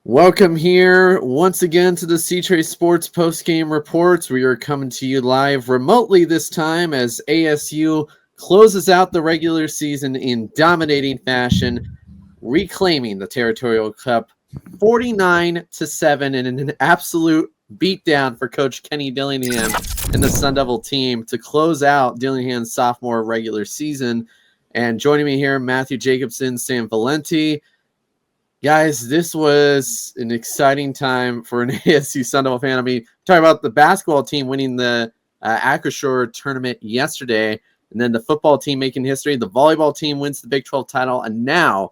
Welcome here once again to the C-Trace Sports Postgame Reports. We are coming to you live remotely this time as ASU closes out the regular season in dominating fashion, reclaiming the Territorial Cup 49-7 in an absolute beatdown for Coach Kenny Dillingham and the Sun Devil team to close out Dillingham's sophomore regular season. And joining me here, Matthew Jacobson, Sam Valenti. Guys, this was an exciting time for an ASU Sun Devil fan. I mean, talking about the basketball team winning the Acrisure tournament yesterday, and then the football team making history. The volleyball team wins the Big 12 title, and now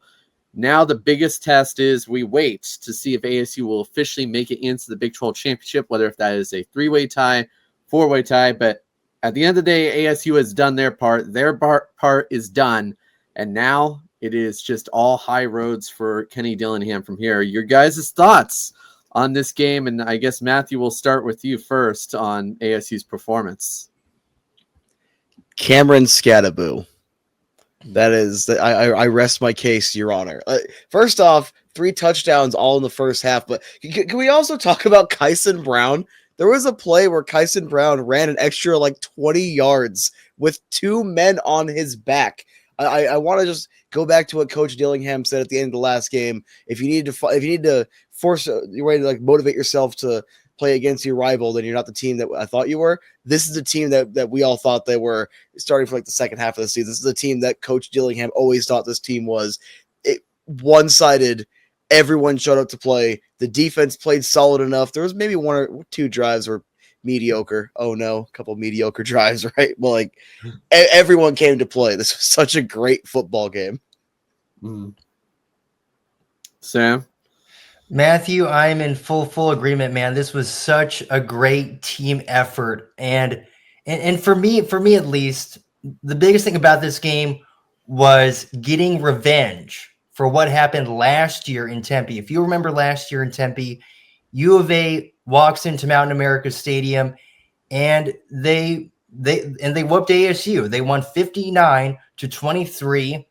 the biggest test is we wait to see if ASU will officially make it into the Big 12 championship, whether if that is a three-way tie, four-way tie. But at the end of the day, ASU has done their part. Their part is done, and now it is just all high roads for Kenny Dillingham from here. Your guys' thoughts on this game, and I guess, Matthew, we'll start with you first on ASU's performance. Cameron Scattaboo. That is, I rest my case, Your Honor. First off, 3 touchdowns all in the first half, but can we also talk about Kyson Brown? There was a play where Kyson Brown ran an extra 20 yards with 2 men on his back. I want to just go back to what Coach Dillingham said at the end of the last game. If you need to force your way to motivate yourself to play against your rival, then you're not the team that I thought you were. This is the team that we all thought they were starting for the second half of the season. This is the team that Coach Dillingham always thought this team was. It one-sided. Everyone showed up to play. The defense played solid enough. There was maybe 1 or 2 drives where mediocre. Oh no, a couple of mediocre drives, right? Well, everyone came to play. This was such a great football game. Sam? Matthew, I'm in full agreement, man. This was such a great team effort. And for me at least, the biggest thing about this game was getting revenge for what happened last year in Tempe. If you remember last year in Tempe, U of A walks into Mountain America Stadium and they whooped ASU. They won 59-23.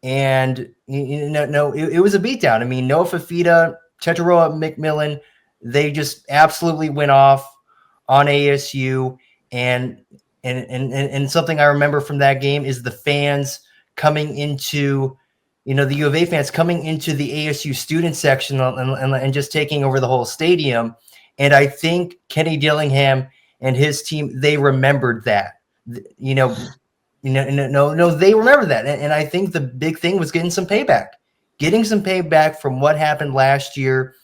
And it was a beatdown. I mean, Noah Fafita, Tetairoa McMillan, they just absolutely went off on ASU. And something I remember from that game is the fans coming into, the U of A fans coming into the ASU student section and just taking over the whole stadium. And I think Kenny Dillingham and his team, they remembered that. They remember that. And I think the big thing was getting some payback from what happened last year.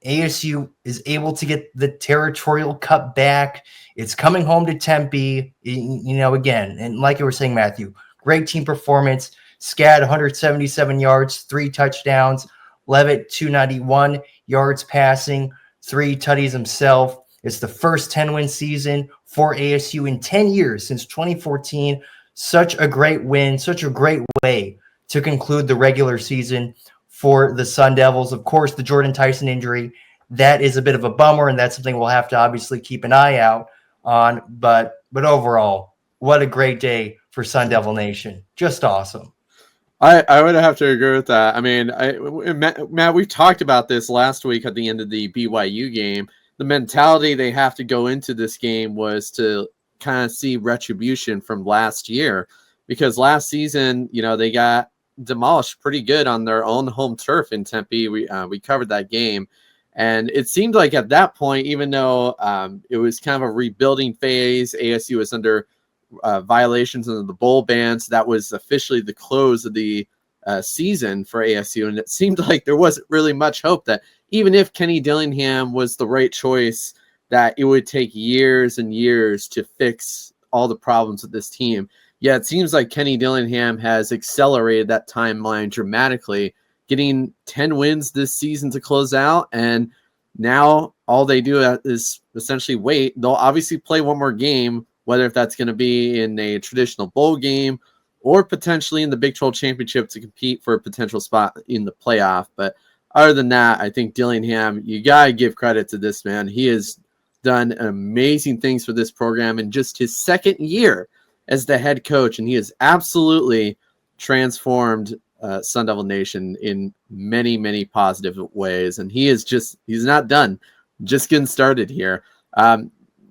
ASU is able to get the Territorial Cup back. It's coming home to Tempe, again. And like you were saying, Matthew, great team performance. Scad, 177 yards, 3 touchdowns. Levitt, 291 yards passing, 3 tutties himself. It's the first 10-win season for ASU in 10 years since 2014. Such a great win, such a great way to conclude the regular season for the Sun Devils. Of course, the Jordan Tyson injury, that is a bit of a bummer, and that's something we'll have to obviously keep an eye out on. But overall, what a great day for Sun Devil Nation. Just awesome. I would have to agree with that. I mean, Matt, we talked about this last week at the end of the BYU game. The mentality they have to go into this game was to kind of see retribution from last year, because last season, they got demolished pretty good on their own home turf in Tempe. We covered that game, and it seemed like at that point, even though it was kind of a rebuilding phase, ASU was under violations of the bowl bans. That was officially the close of the season for ASU, and it seemed like there wasn't really much hope that even if Kenny Dillingham was the right choice, that it would take years and years to fix all the problems with this team. Yeah, it seems like Kenny Dillingham has accelerated that timeline dramatically, getting 10 wins this season to close out, and now all they do is essentially wait. They'll obviously play one more game, whether if that's going to be in a traditional bowl game or potentially in the Big 12 championship to compete for a potential spot in the playoff. But other than that, I think Dillingham, you got to give credit to this man. He has done amazing things for this program in just his second year as the head coach, and he has absolutely transformed Sun Devil Nation in many, many positive ways. And he's not done, just getting started here.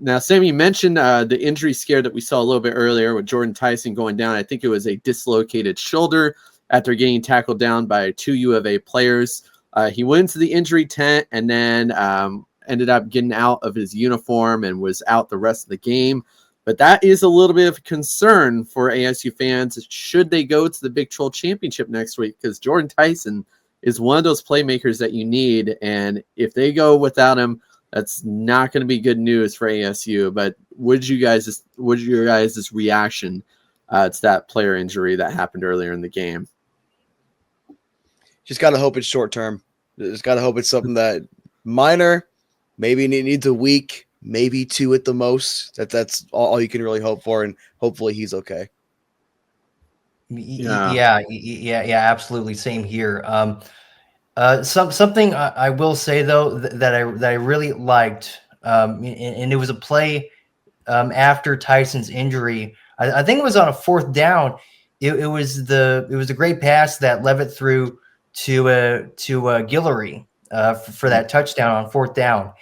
Now, Sam, you mentioned the injury scare that we saw a little bit earlier with Jordan Tyson going down. I think it was a dislocated shoulder after getting tackled down by 2 U of A players. He went into the injury tent and then ended up getting out of his uniform and was out the rest of the game. But that is a little bit of a concern for ASU fans should they go to the Big 12 Championship next week, because Jordan Tyson is one of those playmakers that you need. And if they go without him, that's not going to be good news for ASU. But what your guys' reaction to that player injury that happened earlier in the game? Just got to hope it's short term. Just got to hope it's something that minor, maybe needs a week, maybe 2 at the most. That's all you can really hope for, and hopefully he's okay. Yeah, absolutely. Same here. Something I will say though that I really liked, and it was a play after Tyson's injury. I think it was on a 4th down. It was a great pass that Levitt threw to Guillory for that touchdown on 4th down.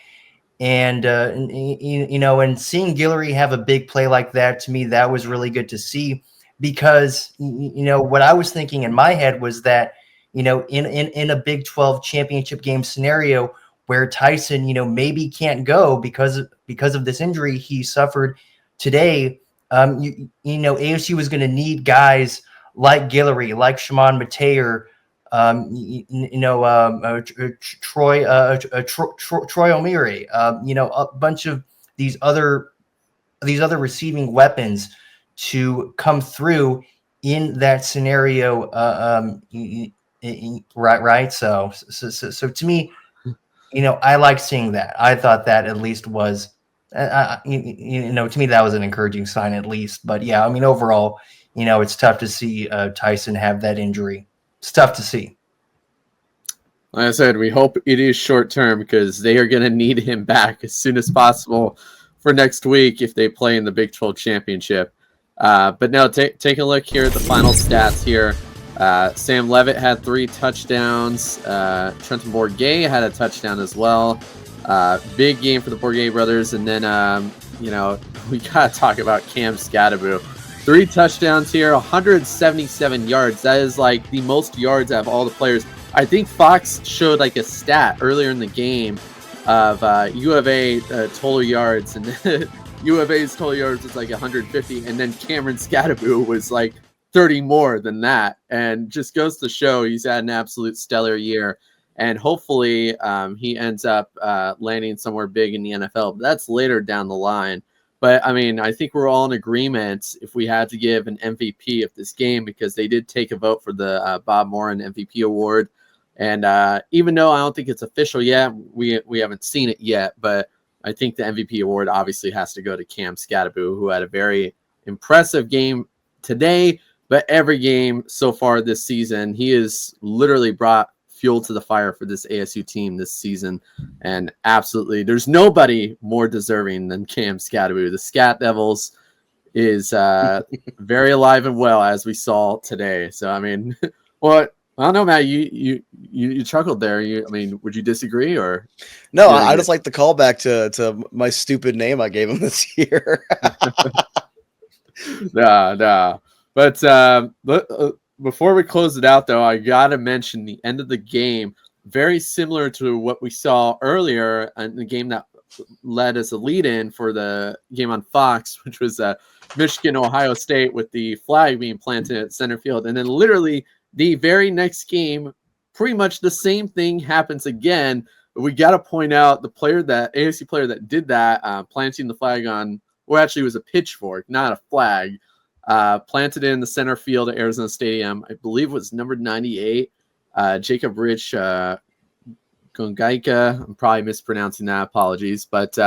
And and seeing Guillory have a big play like that, to me, that was really good to see, because what I was thinking in my head was that in a Big 12 championship game scenario where Tyson maybe can't go because of this injury he suffered today, ASU was going to need guys like Guillory, like Shimon Mateer, Troy O'Meara, a bunch of these other receiving weapons to come through in that scenario. Right. So to me, I like seeing that. I thought that at least was, to me, that was an encouraging sign at least. But yeah, I mean, overall, it's tough to see Tyson have that injury. It's tough to see. Like I said, we hope it is short term, because they are going to need him back as soon as possible for next week if they play in the Big 12 Championship. But now take a look here at the final stats here. Sam Levitt had 3 touchdowns. Trenton Bourget had a touchdown as well. Big game for the Bourget brothers. And then, we got to talk about Cam Scattaboo. 3 touchdowns here, 177 yards. That is like the most yards out of all the players. I think Fox showed like a stat earlier in the game of U of A total yards, and U of A's total yards was like 150, and then Cameron Scattaboo was like 30 more than that, and just goes to show he's had an absolute stellar year, and hopefully he ends up landing somewhere big in the NFL. But that's later down the line. But I mean, I think we're all in agreement if we had to give an MVP of this game, because they did take a vote for the Bob Moran MVP award. And even though I don't think it's official yet, we haven't seen it yet, but I think the MVP award obviously has to go to Cam Scattaboo, who had a very impressive game today, but every game so far this season. He has literally brought fuel to the fire for this ASU team this season, and absolutely there's nobody more deserving than Cam Scattaboo. The Scat Devils is very alive and well, as we saw today. So I mean, well, I don't know, Matt, you chuckled there. I mean, would you disagree or no? I just like the callback to my stupid name I gave him this year. Nah. But before we close it out, though, I got to mention the end of the game, very similar to what we saw earlier in the game that led as a lead-in for the game on Fox, which was Michigan-Ohio State, with the flag being planted at center field. And then literally the very next game, pretty much the same thing happens again. We got to point out the ASU player that did that, planting the flag on, well, actually it was a pitchfork, not a flag. Planted in the center field at Arizona Stadium. I believe it was number 98, Jacob Rich Gongaika. I'm probably mispronouncing that. Apologies. But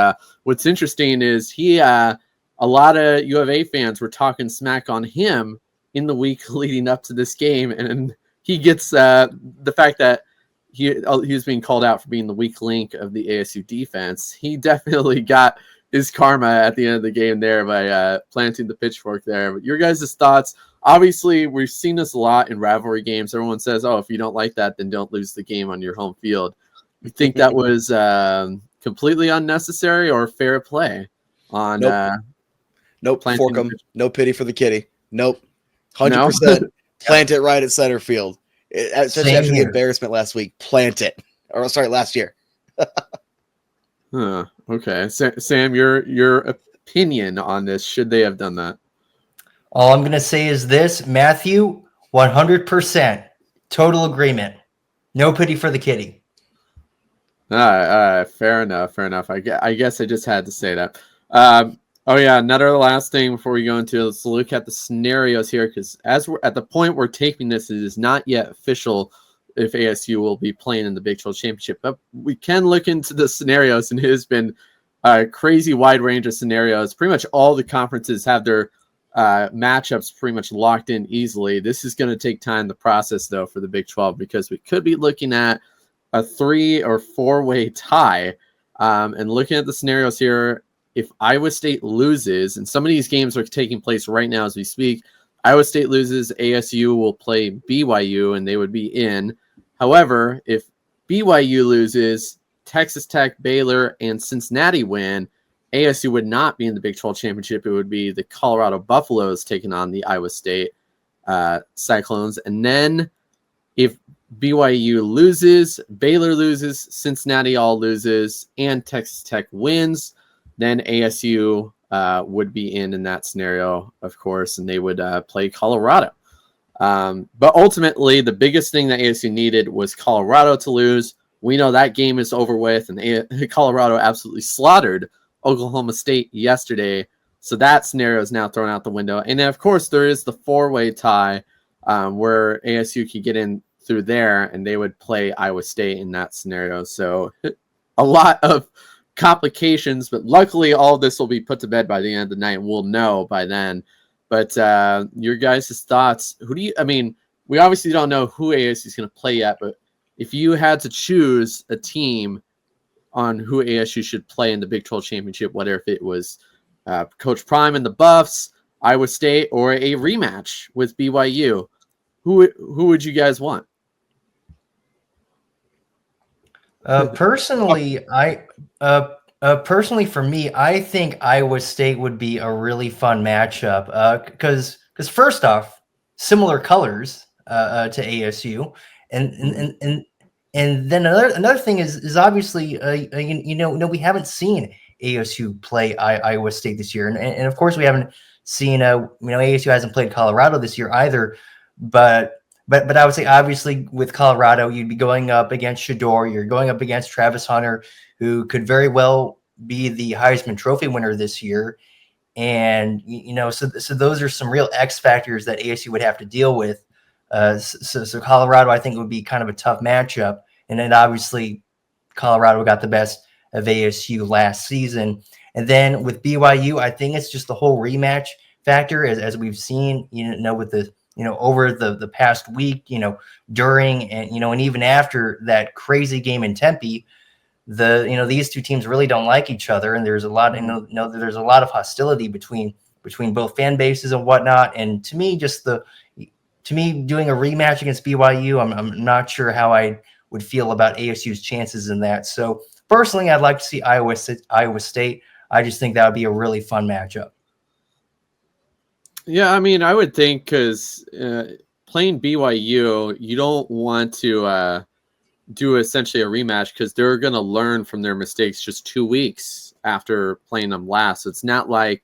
what's interesting is a lot of U of A fans were talking smack on him in the week leading up to this game, and he gets the fact that he was being called out for being the weak link of the ASU defense. He definitely got his karma at the end of the game there by planting the pitchfork there. But your guys' thoughts obviously we've seen this a lot in rivalry games. Everyone says, "Oh, if you don't like that, then don't lose the game on your home field." You think that was completely unnecessary or fair play on? Nope. Fork 'em. No pity for the kitty. Nope. 100%. No? Plant it right at center field. Especially Same after the here. embarrassment last week. Plant it. Or sorry, last year. Huh. Okay, Sam, your opinion on this? Should they have done that? All I'm going to say is this, Matthew, 100% total agreement. No pity for the kitty. All right, fair enough. I guess I just had to say that. Oh yeah, another last thing before we go into, let's look at the scenarios here, because as we're at the point we're taking this, it is not yet official if ASU will be playing in the Big 12 Championship, but we can look into the scenarios, and it has been a crazy wide range of scenarios. Pretty much all the conferences have their matchups pretty much locked in easily. This is going to take time to process, though, for the Big 12, because we could be looking at a 3 or 4-way tie. And looking at the scenarios here, if Iowa State loses, and some of these games are taking place right now as we speak, Iowa State loses, ASU will play BYU, and they would be in. However, if BYU loses, Texas Tech, Baylor, and Cincinnati win, ASU would not be in the Big 12 Championship. It would be the Colorado Buffaloes taking on the Iowa State Cyclones. And then if BYU loses, Baylor loses, Cincinnati all loses, and Texas Tech wins, then ASU would be in that scenario, of course, and they would play Colorado. But ultimately, the biggest thing that ASU needed was Colorado to lose. We know that game is over with, and Colorado absolutely slaughtered Oklahoma State yesterday. So that scenario is now thrown out the window. And then, of course, there is the 4-way tie where ASU could get in through there, and they would play Iowa State in that scenario. So a lot of complications, but luckily all of this will be put to bed by the end of the night, and we'll know by then. But your guys' thoughts, we obviously don't know who ASU is going to play yet, but if you had to choose a team on who ASU should play in the Big 12 Championship, whether if it was Coach Prime and the Buffs, Iowa State, or a rematch with BYU, who would you guys want? Personally, for me, I think Iowa State would be a really fun matchup because first off, similar colors to ASU, and then another thing is obviously we haven't seen ASU play Iowa State this year, and of course we haven't seen ASU hasn't played Colorado this year either, but I would say obviously with Colorado you'd be going up against Shedeur, you're going up against Travis Hunter, who could very well be the Heisman Trophy winner this year, and so those are some real X factors that ASU would have to deal with. So Colorado, I think, would be kind of a tough matchup. And then obviously Colorado got the best of ASU last season. And then with BYU, I think it's just the whole rematch factor, as we've seen, with the, over the past week, during and even after that crazy game in Tempe, these two teams really don't like each other. And there's a lot, there's a lot of hostility between both fan bases and whatnot. And to me, doing a rematch against BYU, I'm not sure how I would feel about ASU's chances in that. So personally, I'd like to see Iowa State. I just think that would be a really fun matchup. Yeah, I would think because playing BYU, you don't want to do essentially a rematch because they're going to learn from their mistakes just 2 weeks after playing them last. So it's not like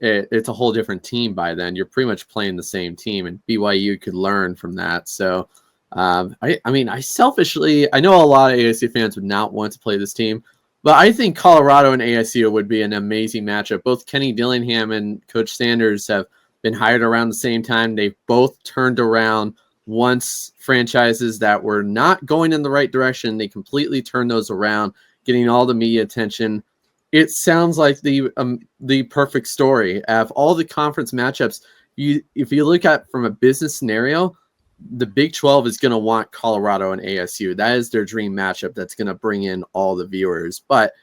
it's a whole different team by then. You're pretty much playing the same team, and BYU could learn from that. So, I selfishly, I know a lot of ASU fans would not want to play this team, but I think Colorado and ASU would be an amazing matchup. Both Kenny Dillingham and Coach Sanders have been hired around the same time. They've both turned around once franchises that were not going in the right direction. They completely turned those around, getting all the media attention. It sounds like the perfect story of all the conference matchups. If you look at from a business scenario, the Big 12 is going to want Colorado and ASU. That is their dream matchup. That's going to bring in all the viewers. But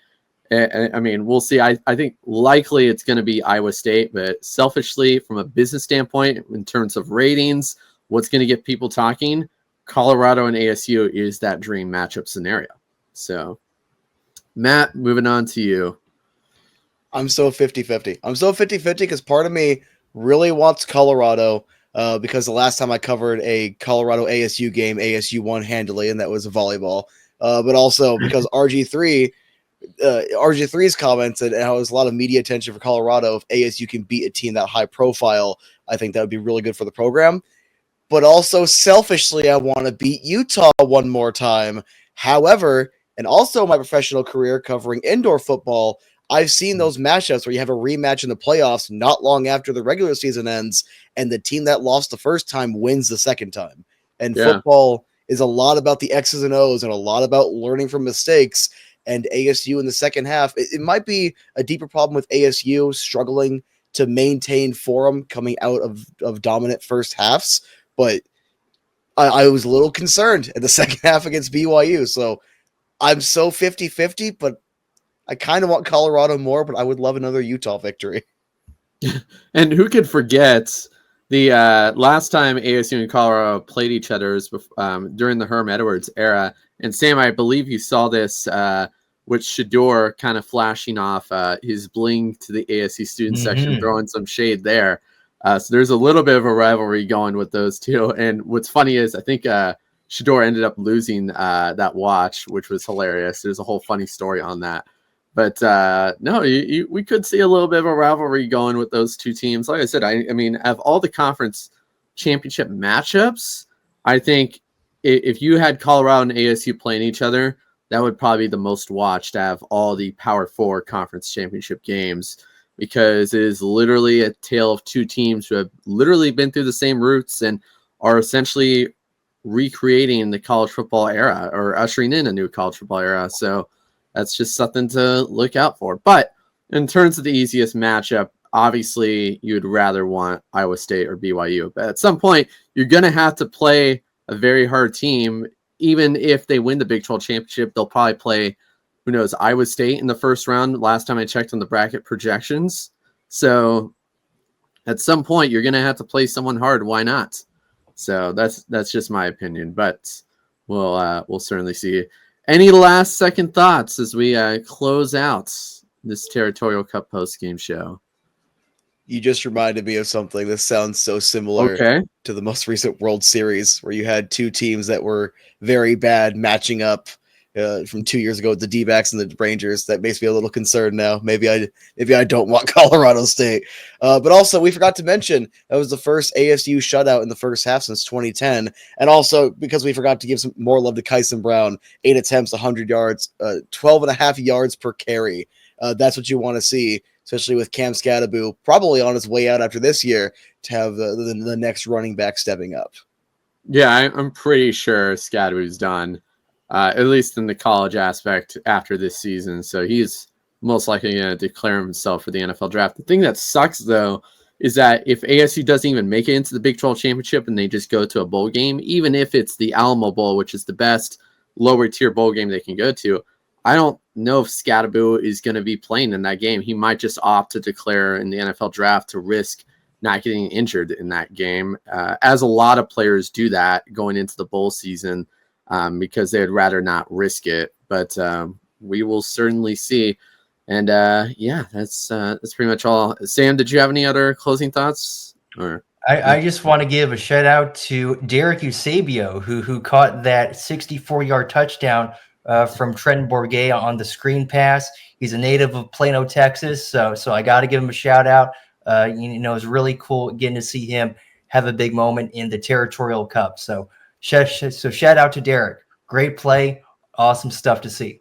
I mean, we'll see. I think likely it's going to be Iowa State, but selfishly, from a business standpoint, in terms of ratings, what's going to get people talking, Colorado and ASU is that dream matchup scenario. So, Matt, moving on to you. I'm so 50-50. I'm so 50-50 because part of me really wants Colorado because the last time I covered a Colorado ASU game, ASU won handily, and that was a volleyball. But also because RG3's comments and how there's a lot of media attention for Colorado. If ASU can beat a team that high profile, I think that would be really good for the program. But also selfishly, I want to beat Utah one more time. However, and also my professional career covering indoor football, I've seen those matchups where you have a rematch in the playoffs not long after the regular season ends, and the team that lost the first time wins the second time. And football is a lot about the X's and O's and a lot about learning from mistakes. And ASU in the second half, it might be a deeper problem with ASU struggling to maintain form coming out of dominant first halves. But I was a little concerned in the second half against BYU. So I'm so 50-50, but I kind of want Colorado more, but I would love another Utah victory. And who could forget the last time ASU and Colorado played each other during the Herm Edwards era. And Sam, I believe you saw this with Shador kind of flashing off his bling to the ASU student section, throwing some shade there. So there's a little bit of a rivalry going with those two. And what's funny is I think Shador ended up losing that watch, which was hilarious. There's a whole funny story on that. But no, we could see a little bit of a rivalry going with those two teams. Like I said, I mean, of all the conference championship matchups, I think if you had Colorado and ASU playing each other, that would probably be the most watched out of all the Power Four conference championship games, because it is literally a tale of two teams who have literally been through the same roots and are essentially recreating the college football era or ushering in a new college football era. So that's just something to look out for. But in terms of the easiest matchup, obviously you'd rather want Iowa State or BYU. But at some point, you're going to have to play a very hard team. Even if they win the Big 12 championship, they'll probably play, who knows, Iowa State in the first round. Last time I checked on the bracket projections. So at some point, you're going to have to play someone hard. Why not? So that's just my opinion. But we'll certainly see. Any last second thoughts as we close out this Territorial Cup post-game show? You just reminded me of something. This sounds so similar to the most recent World Series where you had two teams that were very bad matching up from 2 years ago with the D-backs and the Rangers. That makes me a little concerned now. Maybe I don't want Colorado State. But also, we forgot to mention that was the first ASU shutout in the first half since 2010. And also, because we forgot to give some more love to Kyson Brown, 8 attempts, 100 yards, 12 and a half yards per carry. That's what you want to see, especially with Cam Scadaboo probably on his way out after this year to have the next running back stepping up. Yeah, I'm pretty sure Scadaboo's done, at least in the college aspect after this season. So he's most likely going to declare himself for the NFL draft. The thing that sucks, though, is that if ASU doesn't even make it into the Big 12 championship and they just go to a bowl game, even if it's the Alamo Bowl, which is the best lower tier bowl game they can go to, I don't know if Scadaboo is going to be playing in that game. He might just opt to declare in the NFL draft to risk not getting injured in that game, as a lot of players do that going into the bowl season because they'd rather not risk it. But we will certainly see. And yeah, that's pretty much all. Sam, did you have any other closing thoughts? Or I just want to give a shout out to Derek Eusebio, who caught that 64-yard touchdown from Trenton Bourget on the screen pass. He's a native of Plano, Texas, so I got to give him a shout out. It's really cool getting to see him have a big moment in the Territorial Cup. So shout out to Derek. Great play, awesome stuff to see.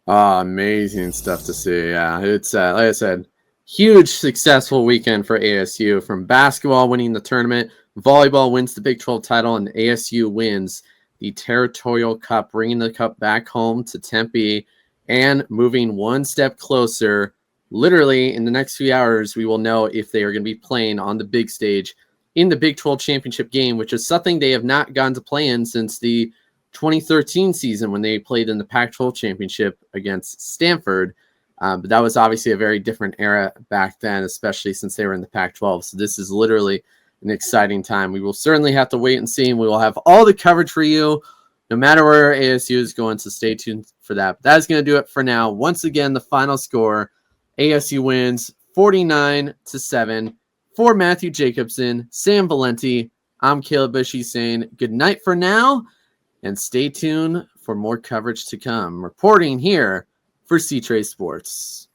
Amazing stuff to see. Yeah, it's like I said, huge successful weekend for ASU, from basketball winning the tournament, volleyball wins the Big 12 title, and ASU wins the Territorial Cup, bringing the cup back home to Tempe and moving one step closer. Literally, in the next few hours, we will know if they are going to be playing on the big stage in the Big 12 championship game, which is something they have not gotten to play in since the 2013 season when they played in the Pac-12 championship against Stanford. But that was obviously a very different era back then, especially since they were in the Pac-12. So this is literally an exciting time. We will certainly have to wait and see, and we will have all the coverage for you no matter where ASU is going, so stay tuned for that. But that is going to do it for now. Once again, the final score, ASU wins 49-7. For Matthew Jacobson, Sam Valenti, I'm Caleb Bushy saying good night for now, and stay tuned for more coverage to come. Reporting here for C-Trade Sports.